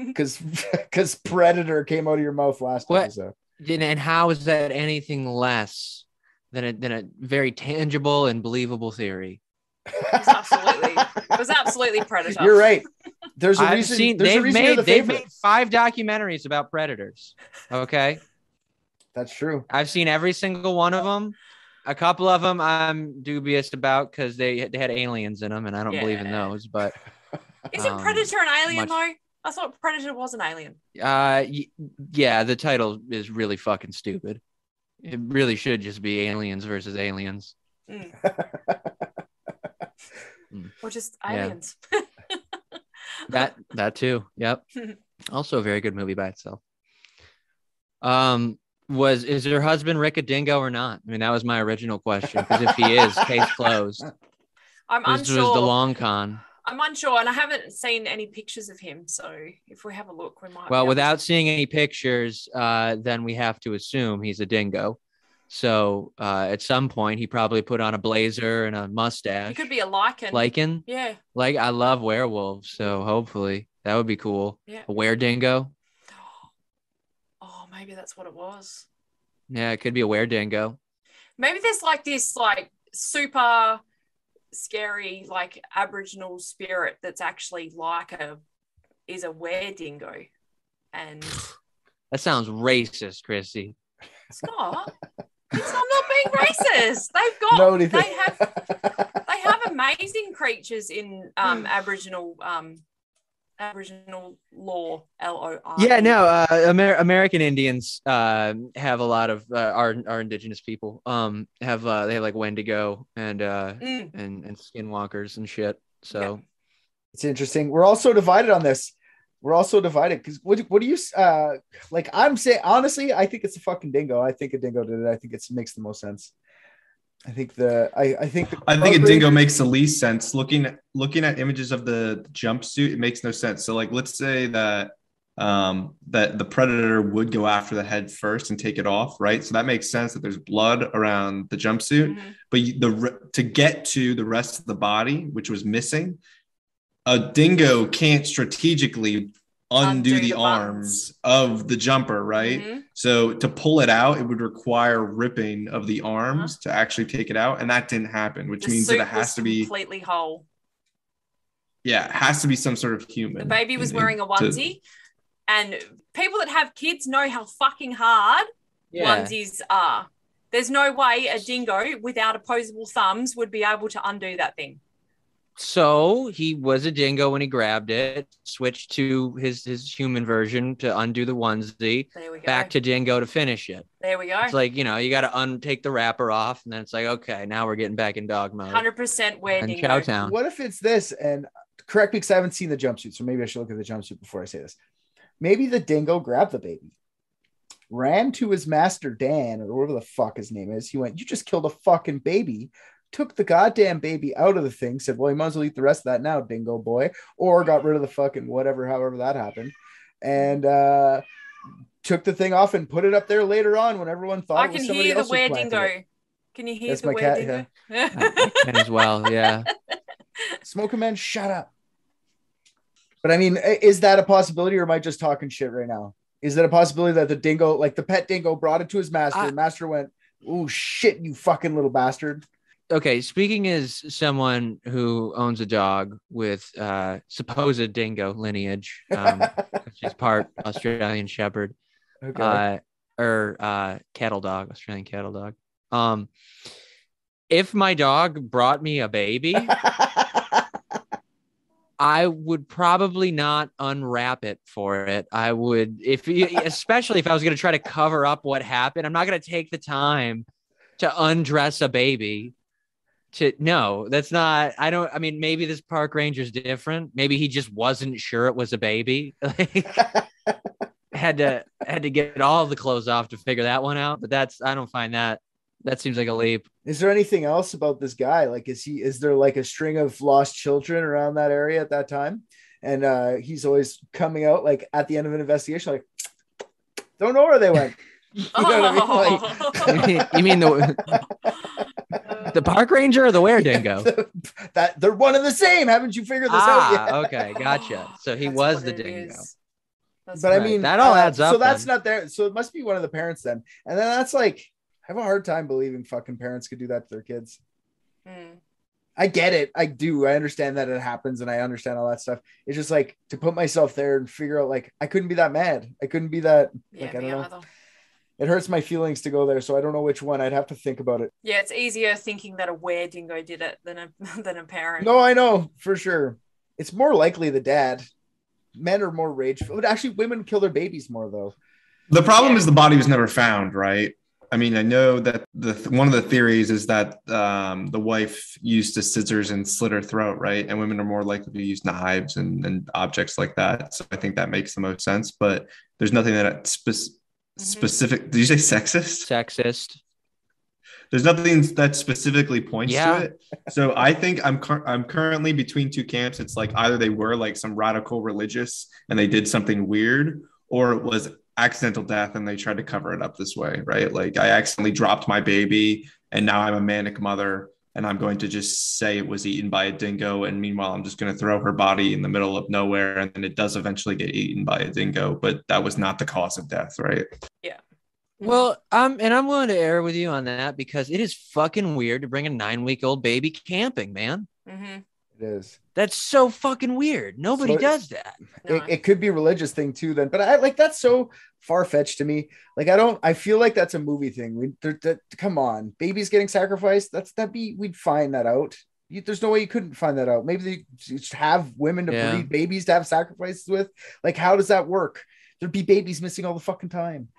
Because Predator came out of your mouth last episode. And how is that anything less than a very tangible and believable theory? It was absolutely Predator. You're right. There's a reason. They've made 5 documentaries about predators. Okay. That's true. I've seen every single one of them. A couple of them I'm dubious about because they had aliens in them, and I don't believe in those. But isn't Predator an alien though? I thought Predator was an alien. Yeah, the title is really fucking stupid. It really should just be Aliens versus Aliens. Or just Yeah. aliens. That too. Yep. Also a very good movie by itself. Is her husband Rick a dingo or not? I mean, that was my original question. Because if he is, case closed. I'm This unsure. was the long con. I'm unsure, and I haven't seen any pictures of him. So if we have a look, we might. Well, be able without to... seeing any pictures, then we have to assume he's a dingo. So at some point, he probably put on a blazer and a mustache. He could be a lichen. Lichen? Yeah. Like, I love werewolves, so hopefully that would be cool. Yeah. A were-dingo? Oh, maybe that's what it was. Yeah, it could be a were-dingo. Maybe there's like this like super scary like Aboriginal spirit that's actually like a were-dingo. And That sounds racist, Chrissy. it's not. I'm not being racist. They've got they have amazing creatures in Aboriginal law, LOR. Yeah, no, American Indians have a lot of our indigenous people they have like Wendigo and skinwalkers and shit. So yeah. It's interesting. We're also divided on this. We're also divided because what do you like? I'm saying honestly, I think it's a fucking dingo. I think a dingo did it. I think it makes the most sense. I think a dingo makes the least sense. Looking at images of the jumpsuit, it makes no sense. So like, let's say that that the predator would go after the head first and take it off, right? So that makes sense that there's blood around the jumpsuit, but to get to the rest of the body, which was missing, a dingo can't strategically undo the arms of the jumper, right? So to pull it out, it would require ripping of the arms to actually take it out, and that didn't happen, which means that it has to be completely whole. Yeah, it has to be some sort of human. The baby was wearing a onesie, and people that have kids know how fucking hard onesies are. There's no way a dingo without opposable thumbs would be able to undo that thing. So he was a dingo when he grabbed it, switched to his human version to undo the onesie, back to dingo to finish it. There we go. It's like, you got to take the wrapper off, and then it's like, okay, now we're getting back in dog mode. 100% where dingo. Chowtown. What if it's this? And correct me because I haven't seen the jumpsuit, so maybe I should look at the jumpsuit before I say this. Maybe the dingo grabbed the baby, ran to his master Dan, or whatever the fuck his name is. He went, "You just killed a fucking baby." Took the goddamn baby out of the thing, said, "Well, you might as well eat the rest of that now, dingo boy," or got rid of the fucking whatever, however that happened, and took the thing off and put it up there later on when everyone thought it was somebody else. I can hear the dingo. Can you hear That's the my cat, dingo? Yeah. I can as well, yeah. Smoking man, shut up. But I mean, is that a possibility, or am I just talking shit right now? Is that a possibility that the dingo, like the pet dingo, brought it to his master, the master went, "Oh shit, you fucking little bastard." Okay, speaking as someone who owns a dog with supposed dingo lineage, which is part Australian Shepherd, or cattle dog, Australian cattle dog. If my dog brought me a baby, I would probably not unwrap it for it. I would, especially if I was going to try to cover up what happened. I'm not going to take the time to undress a baby. No, that's not. I mean, maybe this park ranger's different. Maybe he just wasn't sure it was a baby. had to get all the clothes off to figure that one out. But I don't find that seems like a leap. Is there anything else about this guy? Like, is there like a string of lost children around that area at that time? And he's always coming out like at the end of an investigation, like, don't know where they went. You know what I mean? Like, you mean the park ranger or the were-dingo? That they're one and the same. Haven't you figured this out yet? Okay, gotcha. So he was the dingo. But I mean, that all adds up. So that's not there. So it must be one of the parents then. And then that's like, I have a hard time believing fucking parents could do that to their kids. I get it. I do. I understand that it happens, and I understand all that stuff. It's just like to put myself there and figure out, like, I couldn't be that mad. I couldn't be that. Yeah, like, I don't know. It hurts my feelings to go there, so I don't know which one. I'd have to think about it. Yeah, it's easier thinking that a were-dingo did it than a parent. No, I know for sure. It's more likely the dad. Men are more rageful. But actually, women kill their babies more, though. The problem is the body was never found, right? I mean, I know that one of the theories is that the wife used the scissors and slit her throat, right? And women are more likely to use knives and objects like that. So I think that makes the most sense. But there's nothing that specific. Did you say sexist? Sexist. There's nothing that specifically points to it. So I think I'm currently between two camps. It's like either they were like some radical religious and they did something weird, or it was accidental death and they tried to cover it up this way, right? Like I accidentally dropped my baby and now I'm a manic mother and I'm going to just say it was eaten by a dingo, and meanwhile I'm just going to throw her body in the middle of nowhere, and then it does eventually get eaten by a dingo, but that was not the cause of death, right? Yeah. Well, I'm willing to err with you on that, because it is fucking weird to bring a 9-week-old baby camping, man. Mm-hmm. It is. That's so fucking weird. Nobody does that. No. It could be a religious thing too, then, but I like that's so far-fetched to me. Like I feel like that's a movie thing. Come on, babies getting sacrificed. We'd find that out. There's no way you couldn't find that out. Maybe they just have women to breed babies to have sacrifices with. Like, how does that work? There'd be babies missing all the fucking time.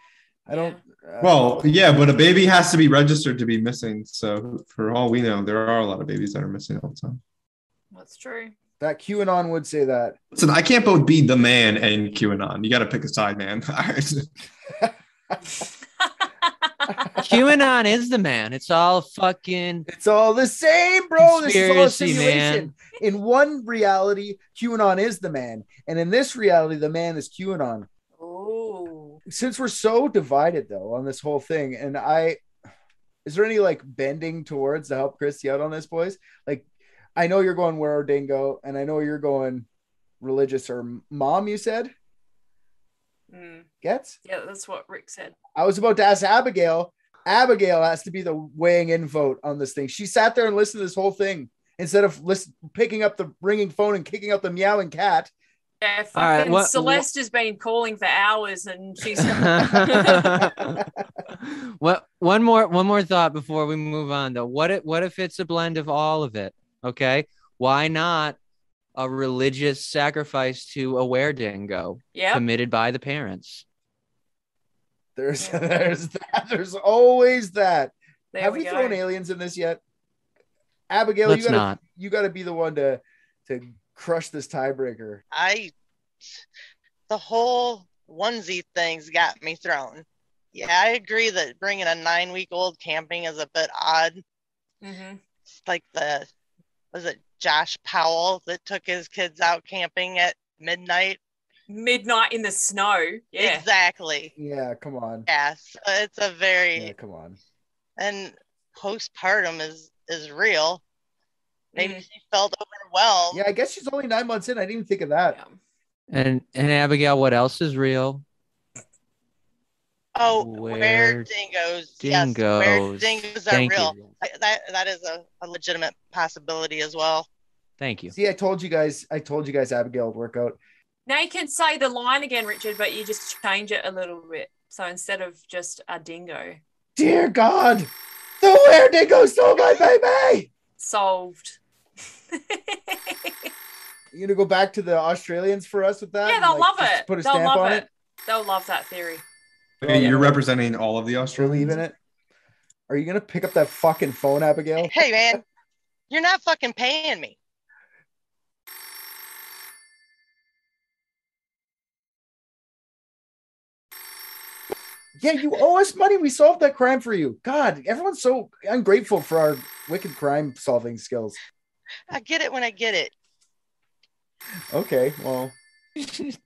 I don't. Well, yeah, but a baby has to be registered to be missing. So for all we know, there are a lot of babies that are missing all the time. That's true. That QAnon would say that. Listen, I can't both be the man and QAnon. You got to pick a side, man. QAnon is the man. It's all the same, bro. This is all a simulation. Man. In one reality, QAnon is the man, and in this reality, the man is QAnon. Oh. Since we're so divided though on this whole thing, and is there any like bending towards to help Christy out on this, boys? Like, I know you're going where Dingo, and I know you're going religious or mom, you said? Gets? Yeah, that's what Rick said. I was about to ask Abigail. Abigail has to be the weighing in vote on this thing. She sat there and listened to this whole thing instead of picking up the ringing phone and kicking out the meowing cat. Yeah, fucking Celeste has been calling for hours, and she's. One more thought before we move on, though. What if it's a blend of all of it? Okay, why not a religious sacrifice to a were-dingo committed by the parents? There's that. There's always that. Have we thrown aliens in this yet? Abigail, you gotta be the one to crush this tiebreaker. The whole onesie thing's got me thrown. Yeah, I agree that bringing a 9-week-old camping is a bit odd. Mm-hmm. Like was it Josh Powell that took his kids out camping at midnight in the snow? Yeah, exactly. Yeah, come on. Yeah, so it's a very come on. And postpartum is real. Maybe she felt overwhelmed. Yeah, I guess she's only 9 months in. I didn't even think of that. And Abigail, what else is real? Oh, where dingoes. Yes, where dingoes are real. That is a legitimate possibility as well. Thank you. See, I told you guys Abigail would work out. Now you can say the line again, Richard, but you just change it a little bit. So instead of just a dingo. Dear God, the were dingo stole my baby. Solved. You gonna go back to the Australians for us with that? Yeah, they'll love it. Put a stamp on it. They'll love that theory. You're representing all of the Australians. Believe in it. Are you gonna pick up that fucking phone, Abigail? Hey man, you're not fucking paying me. Yeah, you owe us money. We solved that crime for you. God, everyone's so ungrateful for our wicked crime solving skills. I get it when I get it. Okay, well.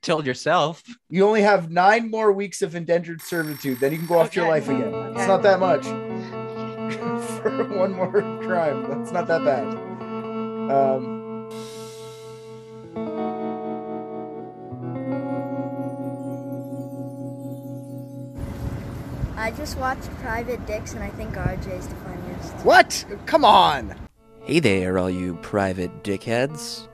Told yourself. You only have 9 more weeks of indentured servitude. Then you can go off to your life again. It's not that much. For one more crime. That's not that bad. I just watched Private Dicks and I think RJ's the funniest. What? Come on. Hey there, all you private dickheads.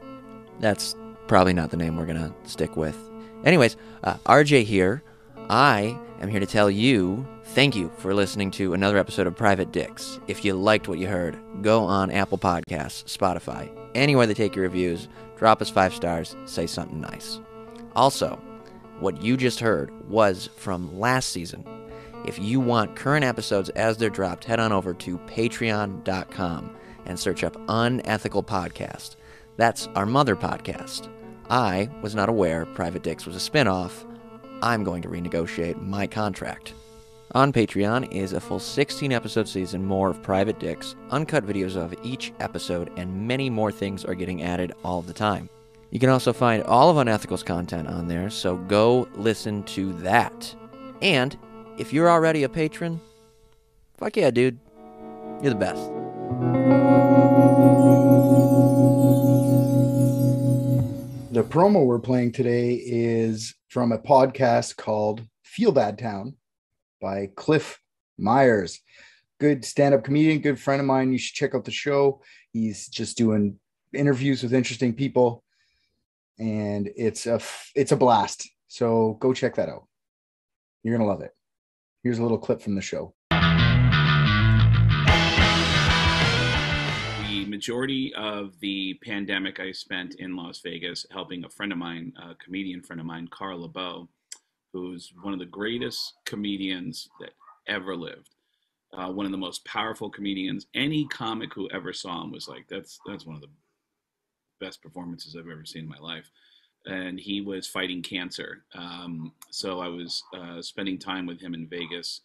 That's probably not the name we're gonna stick with. Anyways, RJ here. I am here to tell you thank you for listening to another episode of Private Dicks. If you liked what you heard, go on Apple Podcasts, Spotify, anywhere they take your reviews, drop us 5 stars, say something nice. Also, what you just heard was from last season. If you want current episodes as they're dropped, head on over to patreon.com and search up Unethical Podcast. That's our mother podcast. I was not aware Private Dicks was a spinoff. I'm going to renegotiate my contract. On Patreon is a full 16-episode season, more of Private Dicks, uncut videos of each episode, and many more things are getting added all the time. You can also find all of Unethical's content on there, so go listen to that. And if you're already a patron, fuck yeah, dude. You're the best. The promo we're playing today is from a podcast called Feel Bad Town by Cliff Myers. Good stand-up comedian, good friend of mine. You should check out the show. He's just doing interviews with interesting people, and it's a blast. So go check that out. You're gonna love it. Here's a little clip from the show. The majority of the pandemic I spent in Las Vegas helping a friend of mine, a comedian friend of mine, Carl LeBeau, who's one of the greatest comedians that ever lived. One of the most powerful comedians. Any comic who ever saw him was like, that's one of the best performances I've ever seen in my life. And he was fighting cancer. So I was spending time with him in Vegas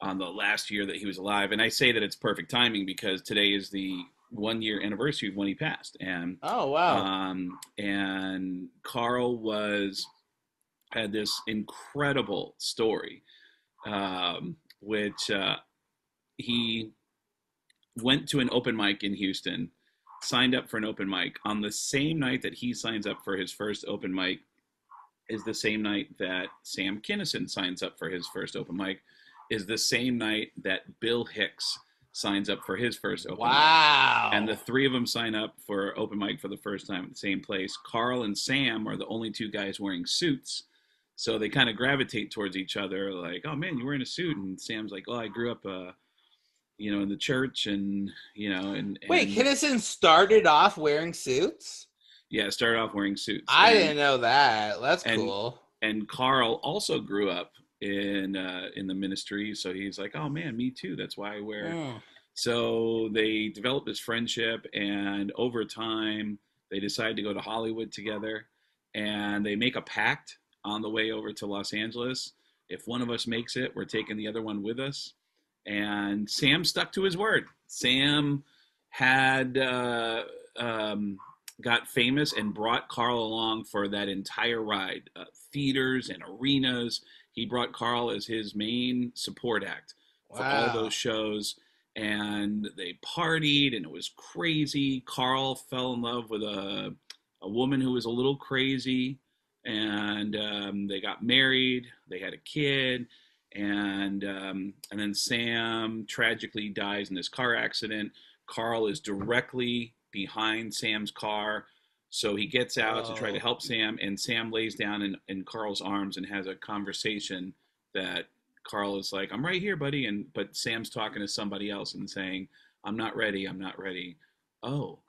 on the last year that he was alive. And I say that it's perfect timing because today is the 1-year anniversary of when he passed. And oh, wow. And Carl had this incredible story, which he went to an open mic in Houston, signed up for an open mic. On the same night that he signs up for his first open mic is the same night that Sam Kinison signs up for his first open mic, is the same night that Bill Hicks signs up for his first open mic. And the three of them sign up for open mic for the first time at the same place. Carl and Sam are the only two guys wearing suits. So they kind of gravitate towards each other like, oh man, you're wearing a suit. And Sam's like, oh, I grew up, in the church and. Wait, Kinison started off wearing suits? Yeah, started off wearing suits. I didn't know that. That's cool. And Carl also grew up in the ministry, so he's like, oh man, me too. That's why I wear it. So they developed this friendship, and over time, they decide to go to Hollywood together, and they make a pact on the way over to Los Angeles. If one of us makes it, we're taking the other one with us. And Sam stuck to his word. Sam had got famous and brought Carl along for that entire ride. Theaters and arenas. He brought Carl as his main support act for all those shows. And they partied, and it was crazy. Carl fell in love with a woman who was a little crazy. And they got married. They had a kid. And then Sam tragically dies in this car accident. Carl is directly behind Sam's car. So he gets out to try to help Sam, and Sam lays down in Carl's arms and has a conversation that Carl is like, I'm right here, buddy. But Sam's talking to somebody else and saying, I'm not ready. I'm not ready. Oh,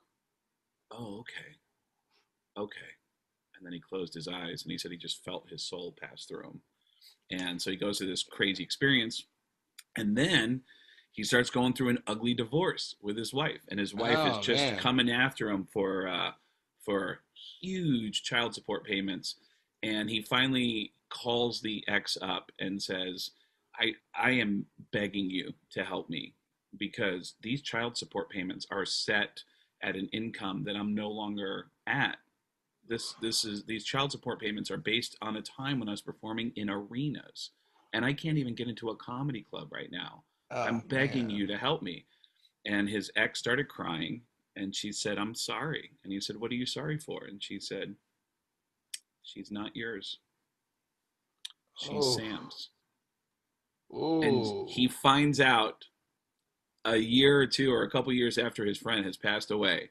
okay. And then he closed his eyes and he said he just felt his soul pass through him. And so he goes through this crazy experience. And then he starts going through an ugly divorce with his wife. And his wife is just coming after him for huge child support payments. And he finally calls the ex up and says, I am begging you to help me because these child support payments are set at an income that I'm no longer at. These child support payments are based on a time when I was performing in arenas, and I can't even get into a comedy club right now. I'm begging you to help me. And his ex started crying, and she said, I'm sorry. And he said, what are you sorry for? And she said, she's not yours. She's Sam's. And he finds out a year or two or a couple years after his friend has passed away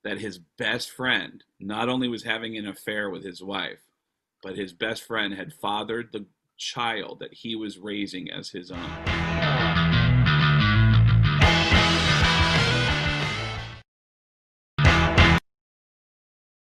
that his best friend not only was having an affair with his wife, but his best friend had fathered the child that he was raising as his own.